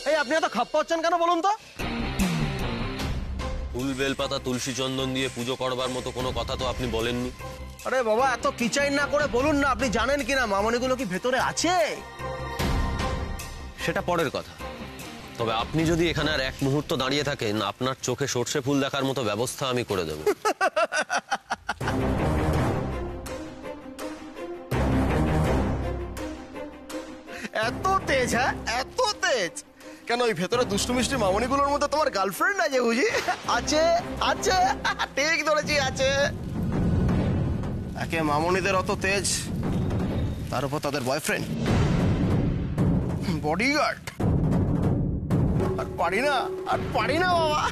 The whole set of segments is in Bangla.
এই আপনি এত খাপ্পা হচ্ছেন কেন বলুন তো? ফুল বেলপাতা তুলসী চন্দন দিয়ে পুজো করবার মতো কোনো কথা তো আপনি বলেননি। আরে বাবা, এত কিচাইন না করে বলুন না, আপনি জানেন কিনা মামনিগুলো কি ভেতরে আছে? সেটা পরের কথা। তবে আপনি যদি এখানে আর এক মুহূর্ত দাঁড়িয়ে থাকেন, আপনার চোখে সর্ষে ফুল দেখার মতো ব্যবস্থা আমি করে দেব। এত তেজ? হ্যাঁ, এত তেজ কেন? ওই ভেতরে দুষ্টু মিষ্টি মামনিগুলোর মধ্যে তোমার গার্লফ্রেন্ড আছে বুঝি? আছে আছে, ঠিক ধরেছি, আছে। একে মামনিদের অত তেজ, তার উপর তাদের বয়ফ্রেন্ড, বডিগার্ড। আর পারি না, আর পারি না বাবা।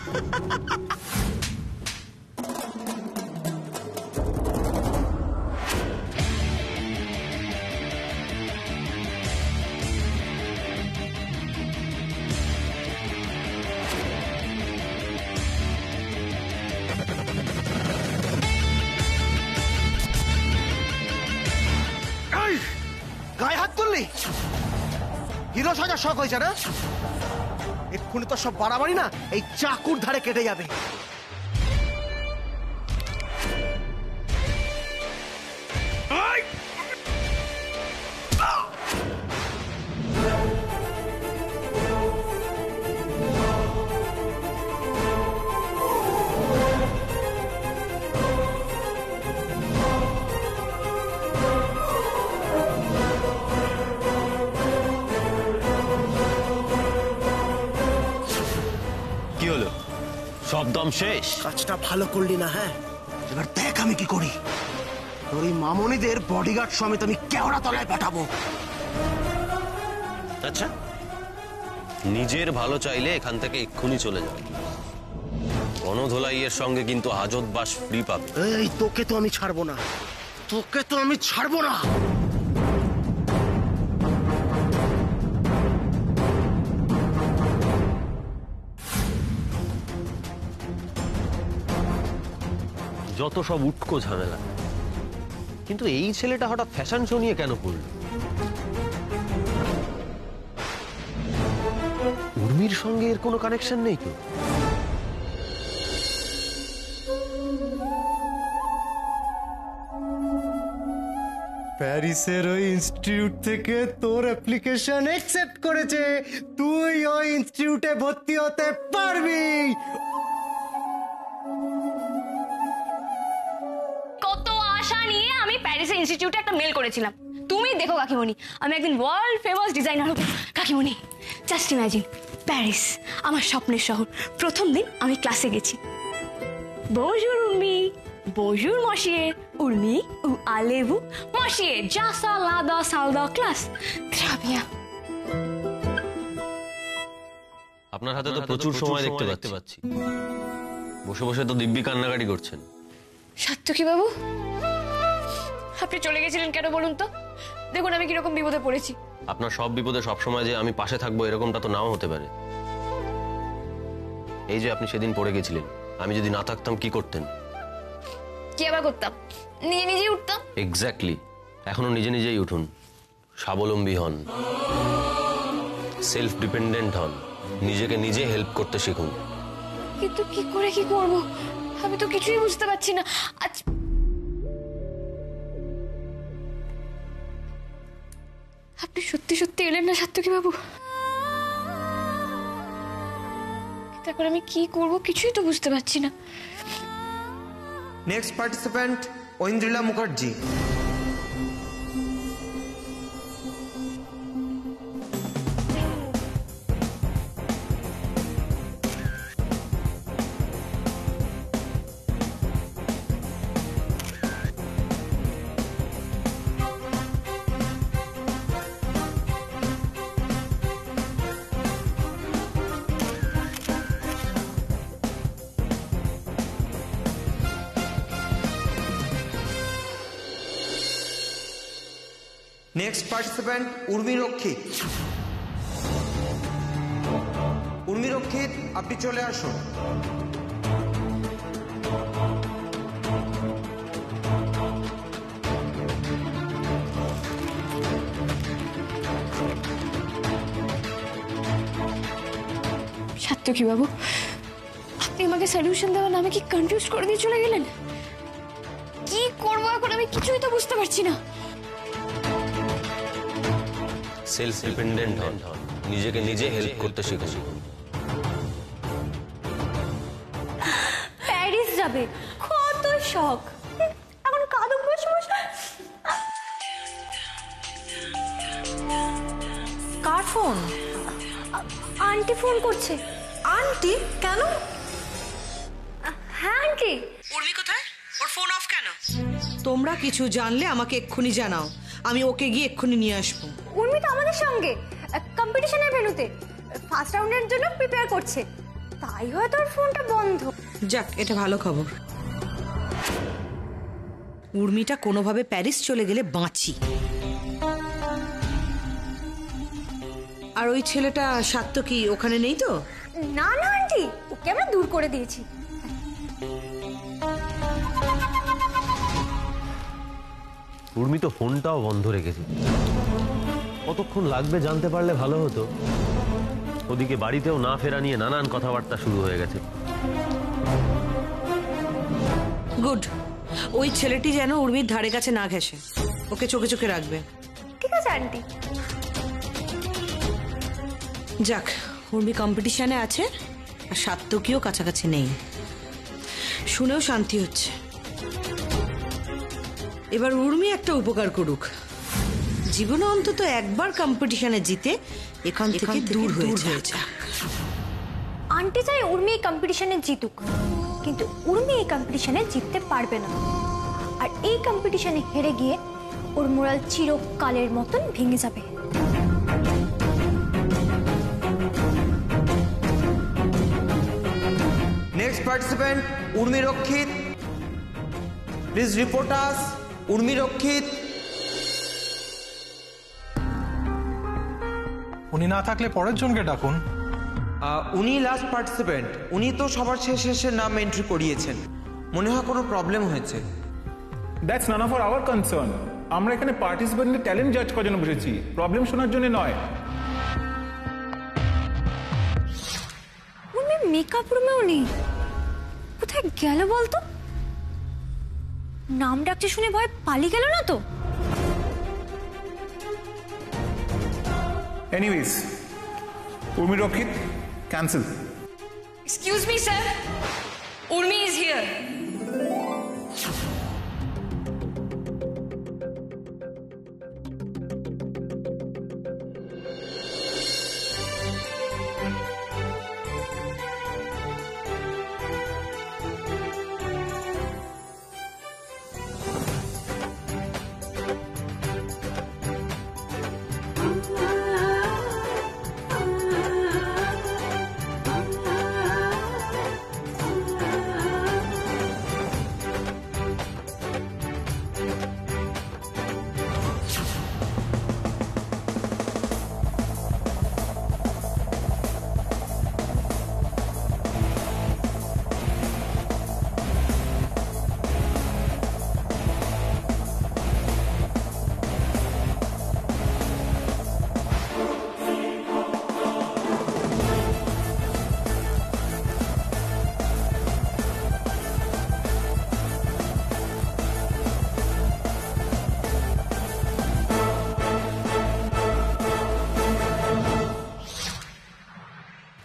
গায়ে হাত তুললি? হিরো সাজার শখ হয়েছে না? এক্ষুনি তো সব বাড়াবাড়ি না এই চাকুর ধারে কেটে যাবে। কি হলো? সব দম শেষ? কাজটা ভালো করলি না। হ্যাঁ, এবার দেখ আমি কি করি। তোর এই মামনিদের বডিগার্ড সমেত আমি কেওড়া তলায় পাঠাবো। আচ্ছা, নিজের ভালো চাইলে এখান থেকে এক্ষুনি চলে যাও। গণধোলাইয়ের সঙ্গে কিন্তু হাজত বাস ফ্রি পাবে। এই তোকে তো আমি ছাড়বো না, তোকে তো আমি ছাড়বো না। যত সব উটকো ঝামেলা, কিন্তু এই ছেলেটা হঠাৎ ফ্যাশন শো নিয়ে কেন পড়ল? উর্মির সঙ্গে এর কোনো কানেকশন নেই তো? প্যারিসের ওই ইনস্টিটিউট থেকে তোর অ্যাপ্লিকেশন অ্যাকসেপ্ট করেছে, তুই ওই ইনস্টিটিউটে ভর্তি হতে পারবি। কত আশা নিয়ে আমি প্যারিসের ইনস্টিটিউটে একটা মেল করেছিলাম। তুমি দেখো কাকিমণি, আমি একদিন ওয়ার্ল্ড ফেমাস ডিজাইনার হব। কাকিমণি, জাস্ট ইমাজিন, প্যারিস আমার স্বপ্নের শহর। প্রথম দিন আমি ক্লাসে গেছি। বজুর উর্মি, বজুর মশিয়ে, উর্মি উ আলেভু মশিয়ে, জাসা লাদা সালদা ক্লাস ট্রাবিয়া। আপনার হাতে তো প্রচুর সময় দেখতে পাচ্ছি। বসে বসে তো দিব্যি কান্নাকাটি করছেন। সাত্তকী বাবু, আপনি চলে গেছিলেন কেন বলুন তো? দেখুন আমি কিরকম বিপদে পড়েছি। আপনার সব বিপদে সবসময় যে আমি পাশে থাকবো এরকমটা তো নাও হতে পারে। এই যে আপনি সেদিন পড়ে গেছিলেন, আমি যদি না থাকতাম কি করতেন? কি আবার করতাম? নিজেই উঠতাম। এক্স্যাক্টলি। এখনো নিজেই উঠুন, স্বাবলম্বী হন, সেলফ ডিপেন্ডেন্ট হন, নিজেকে নিজে হেল্প করতে শিখুন। কিন্তু কি করে কি করব, আমি তো কিছুই বুঝতে পারছি না। আচ্ছা, আপনি সত্যি সত্যি এলেন না সাত্তকী বাবু? তারপর আমি কি করব কিছুই তো বুঝতে পারছি না। Next participant Aindrila Mukherjee. Next participant Urmi রক্ষিত। উর্মি রক্ষিত, আপনি চলে আসুন। সাত্যকী বাবু, আপনি আমাকে সলিউশন দেওয়ার নামে কি কনফিউজ করে দিয়ে চলে গেলেন? কি করবো এখন আমি কিছুই তো বুঝতে পারছি না। সেলফ ডিপেন্ডেন্ট হন, নিজেকে নিজে হেল্প করতে শিখুন। প্যারিস যাবে, কত শখ, এখন কাঁদুক বসে বসে। কার ফোন? আন্টি ফোন করছে। আন্টি? কেন? হ্যাঁ আন্টি। উর্মি কোথায়? ওর ফোন অফ কেন? তোমরা কিছু জানলে আমাকে এক্ষুনি জানাও, আমি ওকে গিয়ে এক্ষুনি নিয়ে আসবো। উর্মি তো আমাদের সঙ্গে কম্পিটিশনের ভেন্যুতে ফার্স্ট রাউন্ডের জন্য প্রিপেয়ার করছে, তাই হয়তো ওর ফোনটা বন্ধ। যাক, এটা ভালো খবর। উর্মিটা কোনোভাবে প্যারিস চলে গেলে বাঁচি। আর ওই ছেলেটা সাত্যকী ওখানে নেই তো? না না আন্টি, ওকে আমরা দূর করে দিয়েছি। উর্মি তো ফোনটাও বন্ধ রেখেছে। কতক্ষণ লাগবে জানতে পারলে ভালো হতো। ওদিকে বাড়িতেও না ফেরা নিয়ে নানান কথাবার্তা শুরু হয়ে গেছে। গুড, ওই ছেলেটি যেন উর্মির ধারে কাছে না ঘেঁষে, ওকে চোখে চোখে রাখবে। ঠিক আছে আন্টি। যাক, উর্মি কম্পিটিশনে আছে আর সাত্যকীও কাছাকাছি নেই, শুনেও শান্তি হচ্ছে। এবার উর্মি একটা উপকার করুক, জীবনে অন্তত একবার কম্পিটিশনে জিতে এখান থেকে দূর হয়েছে। আন্টি চাই উর্মি এই কম্পিটিশনে জিতুক, কিন্তু উর্মি এই কম্পিটিশনে জিততে পারবে না। আর এই কম্পিটিশনে হেরে গিয়ে ওর মোরাল চিরকালের মতন ভেঙে যাবে। নেক্সট পার্টিসিপেন্ট উর্মি রক্ষিত। প্লিজ রিপোর্ট আস। উর্মি রক্ষিত। উনি না থাকলে পরের জনকে ডাকুন। উনি লাস্ট পার্টিসিপেন্ট, উনি তো সবার শেষে নাম এন্ট্রি করিয়েছেন। মনে হয় কোনো প্রবলেম হয়েছে। That's none of our concern. আমরা এখানে পার্টিসিপেন্টের ট্যালেন্ট জাজ করার জন্য বসেছি, প্রবলেম শোনার জন্য নয়। উর্মি মেকআপ রুমেও নেই, কোথায় গেল বলতো? নাম ডাকতে শুনে ভয় পালিয়ে গেল না তো? এনিওয়েজ, উর্মি রক্ষিত cancel. Excuse me sir, Urmi is here.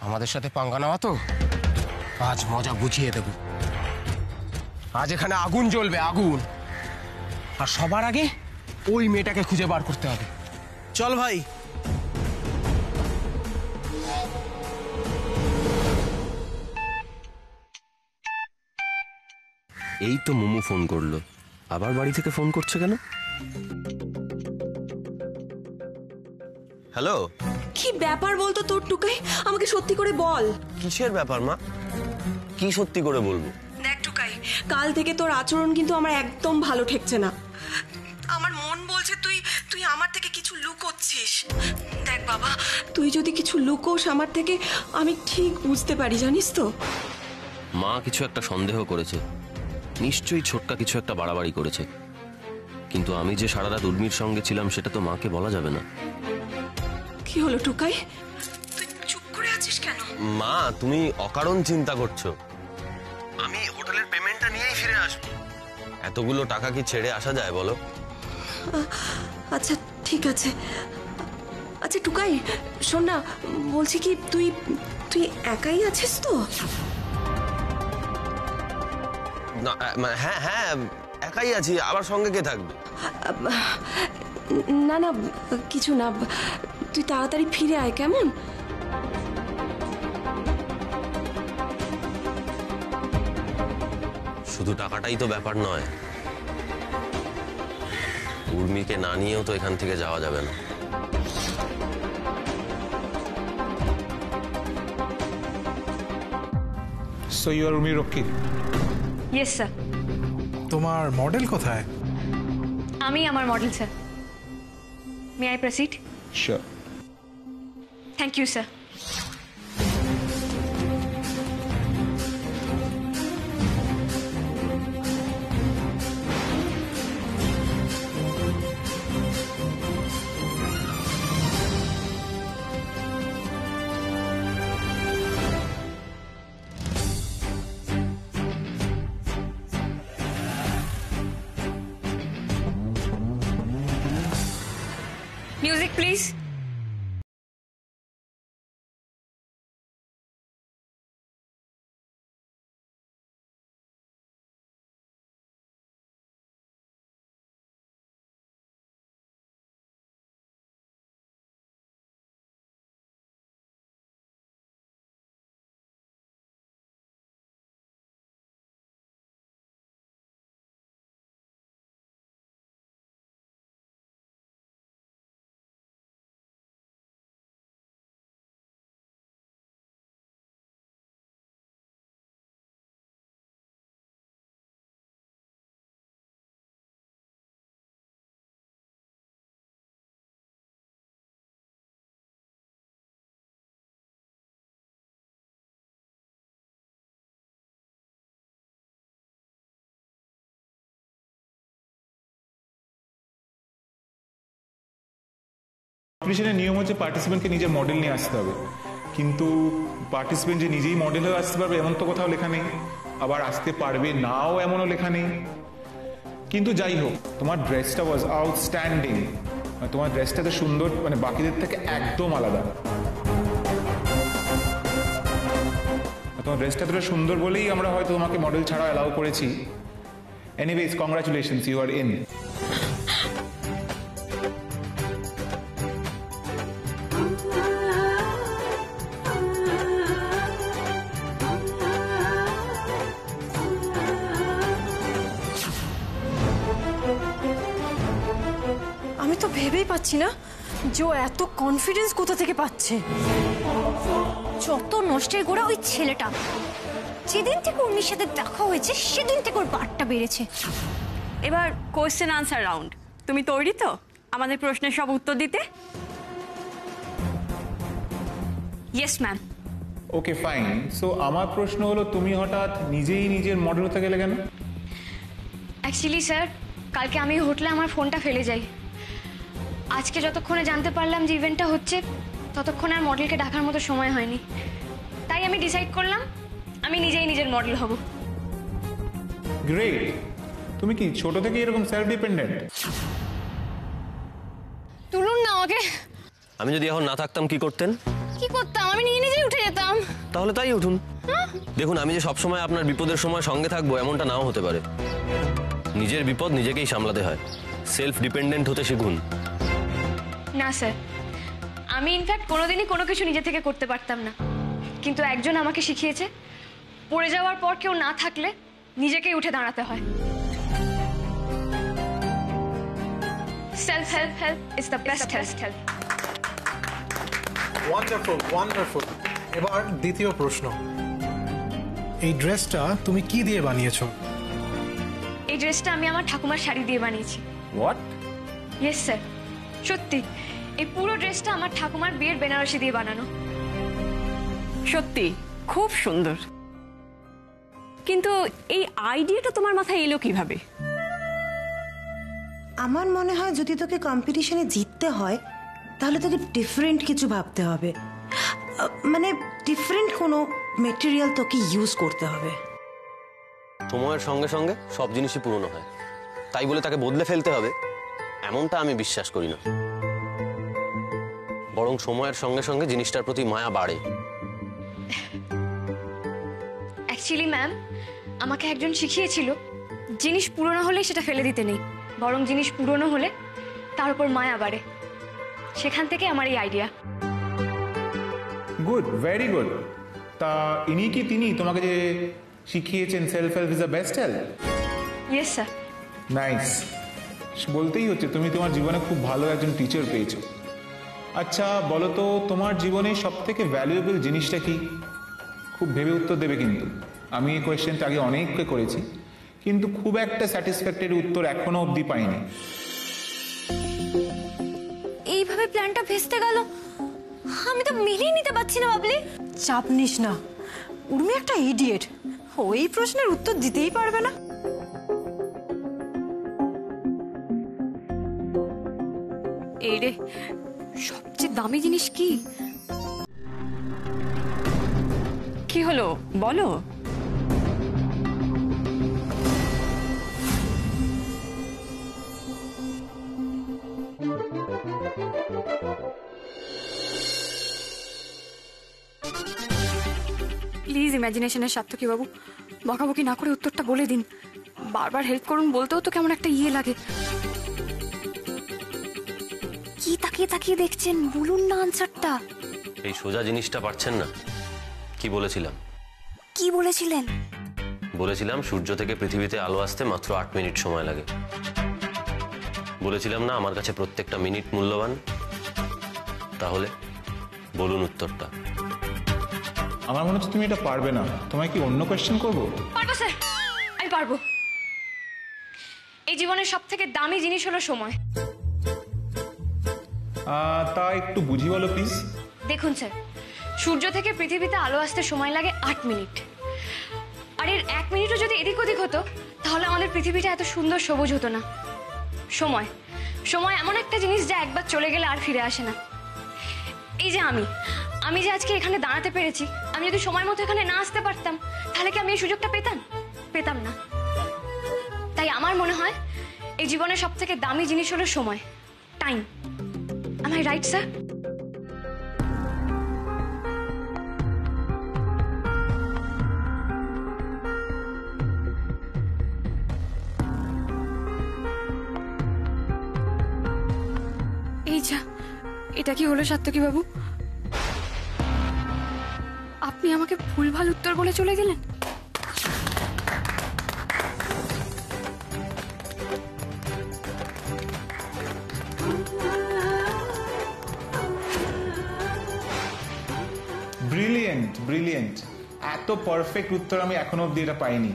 আমাদের সাথে পাঙ্গা নেওয়া তো, আজ মজা বুঝিয়ে দেব। আজ এখানে আগুন জ্বলবে, আগুন। আর সবার আগে ওই মেয়েটাকে খুঁজে বার করতে হবে। চল ভাই। এই তো মোমো ফোন করলো, আবার বাড়ি থেকে ফোন করছে কেন? হ্যালো, কি ব্যাপার বলতো তোর টুকাই, আমাকে সত্যি করে বল। কিসের ব্যাপার মা? কি সত্যি করে বলবো? দেখ টুকাই, কাল থেকে তোর আচরণ কিন্তু আমার একদম ভালো ঠেকছে না। আমার মন বলছে তুই তুই আমার থেকে কিছু লুকোচ্ছিস। দেখ বাবা, তুই যদি কিছু লুকোস আমার থেকে, আমি ঠিক বুঝতে পারি, জানিস তো। মা কিছু একটা সন্দেহ করেছে, নিশ্চয়ই ছোটকা কিছু একটা বাড়াবাড়ি করেছে। কিন্তু আমি যে সারা রাত উর্মির সঙ্গে ছিলাম সেটা তো মাকে বলা যাবে না। কি হলো টুকাই, তুই চুপ করে আছিস কেন? মা, তুমি অকারণ চিন্তা করছো। আমি হোটেলের পেমেন্টটা নিয়েই ফিরে আসবো। এতগুলো টাকা কি ছেড়ে আসা যায় বলো? আচ্ছা ঠিক আছে। আচ্ছা টুকাই, শোন না, বলছি কি তুই তুই একাই আছিস তো? না, হ্যাঁ হ্যাঁ একাই আছি, আবার সঙ্গে কে থাকবে? না না কিছু না, তুই তাড়াতাড়ি ফিরে আয় কেমন? শুধু টাকাটাই তো ব্যাপার নয়, উর্মিকে না নিয়েও তো এখান থেকে যাওয়া যাবে না। সো ইউ আর উর্মি রক্ষী? Yes sir. তোমার মডেল কোথায়? আমি আমার model sir. May I proceed? Sure. Thank you sir. Music, please. কম্পিটিশনের নিয়ম হচ্ছে পার্টিসিপেন্টকে নিজের মডেল নিয়ে আসতে হবে, কিন্তু পার্টিসিপেন্ট যে নিজেই মডেল হয়ে আসতে পারবে এমন তো কোথাও লেখা নেই, আবার আসতে পারবে নাও এমনও লেখা নেই। কিন্তু যাই হোক, তোমার ড্রেসটা ওয়াজ আউটস্ট্যান্ডিং। তোমার ড্রেসটা তো সুন্দর, মানে বাকিদের থেকে একদম আলাদা। তোমার ড্রেসটা তো সুন্দর বলেই আমরা হয়তো তোমাকে মডেল ছাড়া অ্যালাউ করেছি। Anyways, congratulations, you are in. আমি তো ভেবেই পাচ্ছি না যে ও এত কনফিডেন্স কোথা থেকে পাচ্ছে। যত নষ্টের গোড়া ওই ছেলেটা। যেদিন থেকে উর্মির সাথে দেখা হয়েছে সেদিন থেকে ওর বারটা বেড়েছে। এবার কোয়েশ্চেন আনসার রাউন্ড। তুমি তৈরি তো আমাদের প্রশ্নের সব উত্তর দিতে? Yes ma'am. Okay fine. So আমার প্রশ্ন হলো, তুমি হঠাৎ নিজেই নিজের মডেল হতে গেলে কেন? অ্যাকচুয়ালি স্যার, কালকে আমি হোটেলে আমার ফোনটা ফেলে যাই। আজকে যতক্ষণে জানতে পারলাম যে ইভেন্টটা হচ্ছে, ততক্ষণ আর মডেলকে ডাকার মতো সময় হয়নি। তাই আমি ডিসাইড করলাম আমি নিজেই নিজের মডেল হব। গ্রেট। তুমি কি ছোট থেকে এরকম সেলফ ডিপেন্ডেন্ট? তুলুন না আমাকে। আমি যদি এখন না থাকতাম কি করতেন? কি করতাম? আমি নিজেই উঠে যেতাম। তাহলে তাই উঠুন। দেখুন, আমি যে সবসময় আপনার বিপদের সময় সঙ্গে থাকবো এমনটা নাও হতে পারে। নিজের বিপদ নিজেকেই সামলাতে হয়। সেলফ ডিপেন্ডেন্ট হতে শিখুন। না স্যার, আমি ইনফ্যাক্ট কোনোদিনই কোনো কিছু নিজে থেকে করতে পারতাম না, কিন্তু একজন আমাকে শিখিয়েছে পড়ে যাওয়ার পর কেউ না থাকলে নিজেকেই উঠে দাঁড়াতে হয়। Self help is the best help. Wonderful, wonderful. এবার দ্বিতীয় প্রশ্ন, এই ড্রেসটা তুমি কি দিয়ে বানিয়েছো? এই ড্রেসটা আমি আমার ঠাকুমার শাড়ি দিয়ে বানিয়েছি। হোয়াট? ইয়েস স্যার, সত্যি। এই পুরো ড্রেসটা আমার ঠাকুমার বিয়ের বেনারসি দিয়ে বানানো। সত্যি খুব সুন্দর। কিন্তু এই আইডিয়াটা তোমার মাথায় এলো কিভাবে? আমার মনে হয় যদি তোকে কম্পিটিশনে জিততে হয় তাহলে তোকে ডিফারেন্ট কিছু ভাবতে হবে। মানে ডিফারেন্ট কোনো মেটেরিয়াল তোকে ইউজ করতে হবে। সময়ের সঙ্গে সঙ্গে সব জিনিসই পুরনো হয়, তাই বলে তাকে বদলে ফেলতে হবে এমনটা আমি বিশ্বাস করি না। বরং সময়ের সঙ্গে সঙ্গে জিনিসটার প্রতি মায়া বাড়ে। অ্যাকচুয়ালি ম্যাম, আমাকে একজন শিখিয়েছিল জিনিস পুরনো হলে সেটা ফেলে দিতে নেই, বরং জিনিস পুরনো হলে তার উপর মায়া বাড়ে। সেখান থেকে আমার এই আইডিয়া। Good, very good. তা তিনি তোমাকে যে শিখিয়েছেন self help is the best help? Yes sir. Nice, বলতেই হচ্ছে তুমি তোমার জীবনে খুব ভালো একজন টিচার পেয়েছো। আচ্ছা বলো তো, তোমার জীবনে সব থেকে ভ্যালুয়েবল জিনিসটা কি? খুব ভেবে উত্তর দেবে কিন্তু। আমি এই কোয়েশ্চেনটা আগে অনেককে করেছি, কিন্তু খুব একটা স্যাটিসফ্যাক্টরি উত্তর এখনো অবধি পাইনি। এইভাবে প্ল্যানটা ভেস্তে গেল, আমি তো মেনেই নিতে পারছি না বাবলি। চাপ নিস না, উর্মি একটা ইডিয়েট, ওই প্রশ্নের উত্তর দিতেই পারবে না। এই রে, সবচেয়ে দামি জিনিস কি? কি হলো বলো? প্লিজ ইমাজিনেশনের সার্থকী বাবু, বকাবকি না করে উত্তরটা বলে দিন। বারবার হেল্প করুন বলতেও তো কেমন একটা ইয়ে লাগে। কি তাকিয়ে তাকিয়ে দেখছেন, বলুন না আনসারটা। এই সোজা জিনিসটা পারছেন না? কি বলেছিলাম? কি বলেছিলেন? বলেছিলাম সূর্য থেকে পৃথিবীতে আলো আসতে মাত্র 8 মিনিট সময় লাগে। বলেছিলাম না আমার কাছে প্রত্যেকটা মিনিট মূল্যবান? তাহলে বলুন উত্তরটা। আমার মনে হচ্ছে তুমি এটা পারবে না। তোমায় কি অন্য কোয়েশ্চেন করবো? পারবো স্যার, আমি পারবো। এই জীবনের সব থেকে দামি জিনিস হলো সময়। তা একটু বুঝি বলো প্লিজ। দেখুন স্যার, সূর্য থেকে পৃথিবীতে আলো আসতে সময় লাগে 8 মিনিট। আর এর 1 মিনিটও যদি এদিক ওদিক হতো, তাহলে আমাদের পৃথিবীটা এত সুন্দর সবুজ হতো না। সময় সময় এমন একটা জিনিস যা একবার চলে গেলে আর ফিরে আসে না। এই যে আমি যে আজকে এখানে দাঁড়াতে পেরেছি, আমি যদি সময় মতো এখানে না আসতে পারতাম, তাহলে কি আমি এই সুযোগটা পেতাম না। তাই আমার মনে হয় এই জীবনের সব থেকে দামি জিনিস হলো সময়, time. Am I right, sir? এই যা, এটা কি হলো সাত্তকী বাবু? আপনি আমাকে ভুলভাল উত্তর বলে চলে গেলেন। Brilliant, brilliant. এত পারফেক্ট উত্তর আমি এখনো অব্দি এটা পাইনি।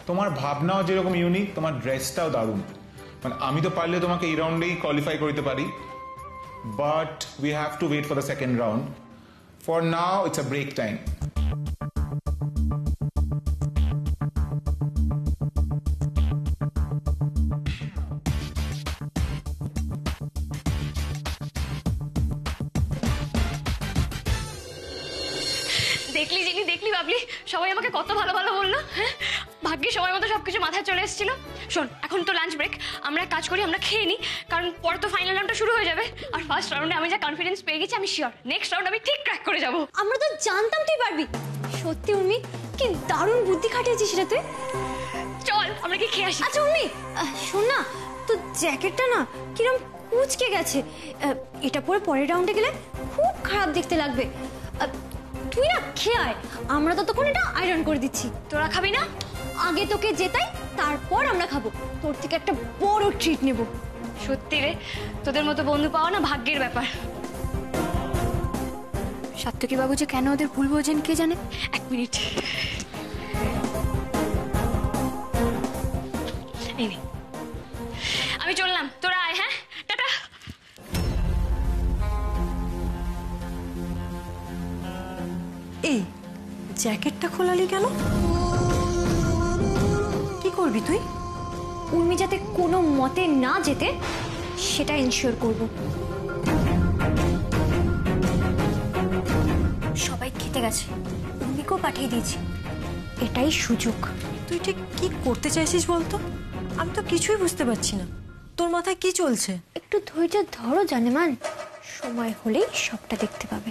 তোমার ভাবনাও যেরকম ইউনিক, তোমার ড্রেসটাও দারুণ। মানে আমি তো পারলে তোমাকে এই রাউন্ডেই কোয়ালিফাই করতে পারি, but we have to wait for the second round. For now it's a break time. দেখলি বাবলি, সবাই আমাকে কত ভালো ভালো বললো। হ্যাঁ, ভাগ্যে সময় মতো সবকিছু মাথায় চলে এসেছিল। শোন, এখন তো লাঞ্চ ব্রেক, আমরা এক কাজ করি, আমরা খেয়ে নিই, কারণ পরে তো ফাইনাল রাউন্ডটা শুরু হয়ে যাবে। আর ফার্স্ট রাউন্ডে আমি যা কনফিডেন্স পেয়ে গেছি, আমি শিওর নেক্সট রাউন্ড আমি ঠিক ক্র্যাক করে যাবো। আমরা তো জানতাম তুই পারবি। সত্যি উর্মি, কি দারুণ বুদ্ধি খাটিয়েছিস রে তুই। চল আমরা কি খেয়ে আসি। আচ্ছা উর্মি, শোন না, তোর জ্যাকেটটা না কিরম কুচকে গেছে, এটা পরে পরের রাউন্ডে গেলে খুব খারাপ দেখতে লাগবে। তুই না খেয়ে আয়, আমরা ততক্ষণ এটা আয়রন করে দিচ্ছি। তোরা খাবি না? আগে তোকে জেতাই, তারপর আমরা খাবো। তোর থেকে একটা বড় ট্রিট নেব। সত্যি রে, তোদের মতো বন্ধু পাওয়া না ভাগ্যের ব্যাপার। সাত্তকী বাবু যে কেন ওদের ভুল বোঝেন কে জানে। 1 মিনিট। আমি চললাম, তোরা আয়। হ্যাঁ, টাটা। এই জ্যাকেটটা খোলালি কেন? কি করবি তুই? উর্মি যাতে কোনো মতে না যেতে, সেটা এনশিওর করব। পাঠাতে গেছে, উর্মিকেও পাঠিয়ে দিয়েছি। এটাই সুযোগ। তুই ঠিক কি করতে চাইছিস বলতো? আমি তো কিছুই বুঝতে পারছি না। তোর মাথায় কি চলছে? একটু ধৈর্য ধরো জানেমান, সময় হলেই সবটা দেখতে পাবে।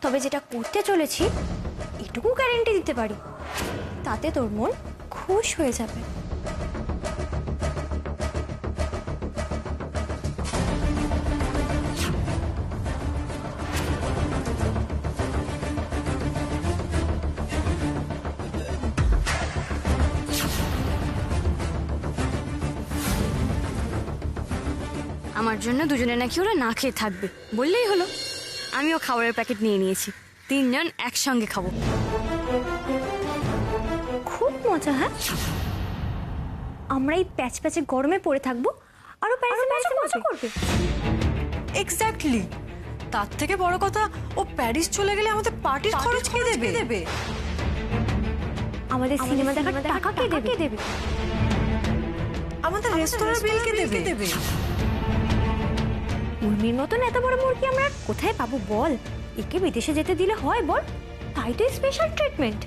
তবে যেটা করতে চলেছি এটুকু গ্যারেন্টি দিতে পারি, তাতে তোর মন খুশ হয়ে যাবে। আমার জন্য দুজনে নাকি ওরা না খেয়ে থাকবে, বললেই হলো। আমিও খাবারের প্যাকেট নিয়ে নিয়েছি, 3 জন একসঙ্গে খাবো। খুব মজা। হ্যাঁ, আমরা এই প্যাচ প্যাচে গরমে পড়ে থাকবো, আরো মজা করবে। এক্স্যাক্টলি। তার থেকে বড় কথা, ও প্যারিস চলে গেলে আমাদের পার্টির খরচ কে দেবে? আমাদের সিনেমা দেখার টাকা কে দেবে? আমাদের রেস্তোরাঁর বিল কে দেবে? উর্মির মতন এত বড় মুরগি আমরা কোথায় পাবো বল? একে বিদেশে যেতে দিলে হয় বল? তাই তো স্পেশাল ট্রিটমেন্ট।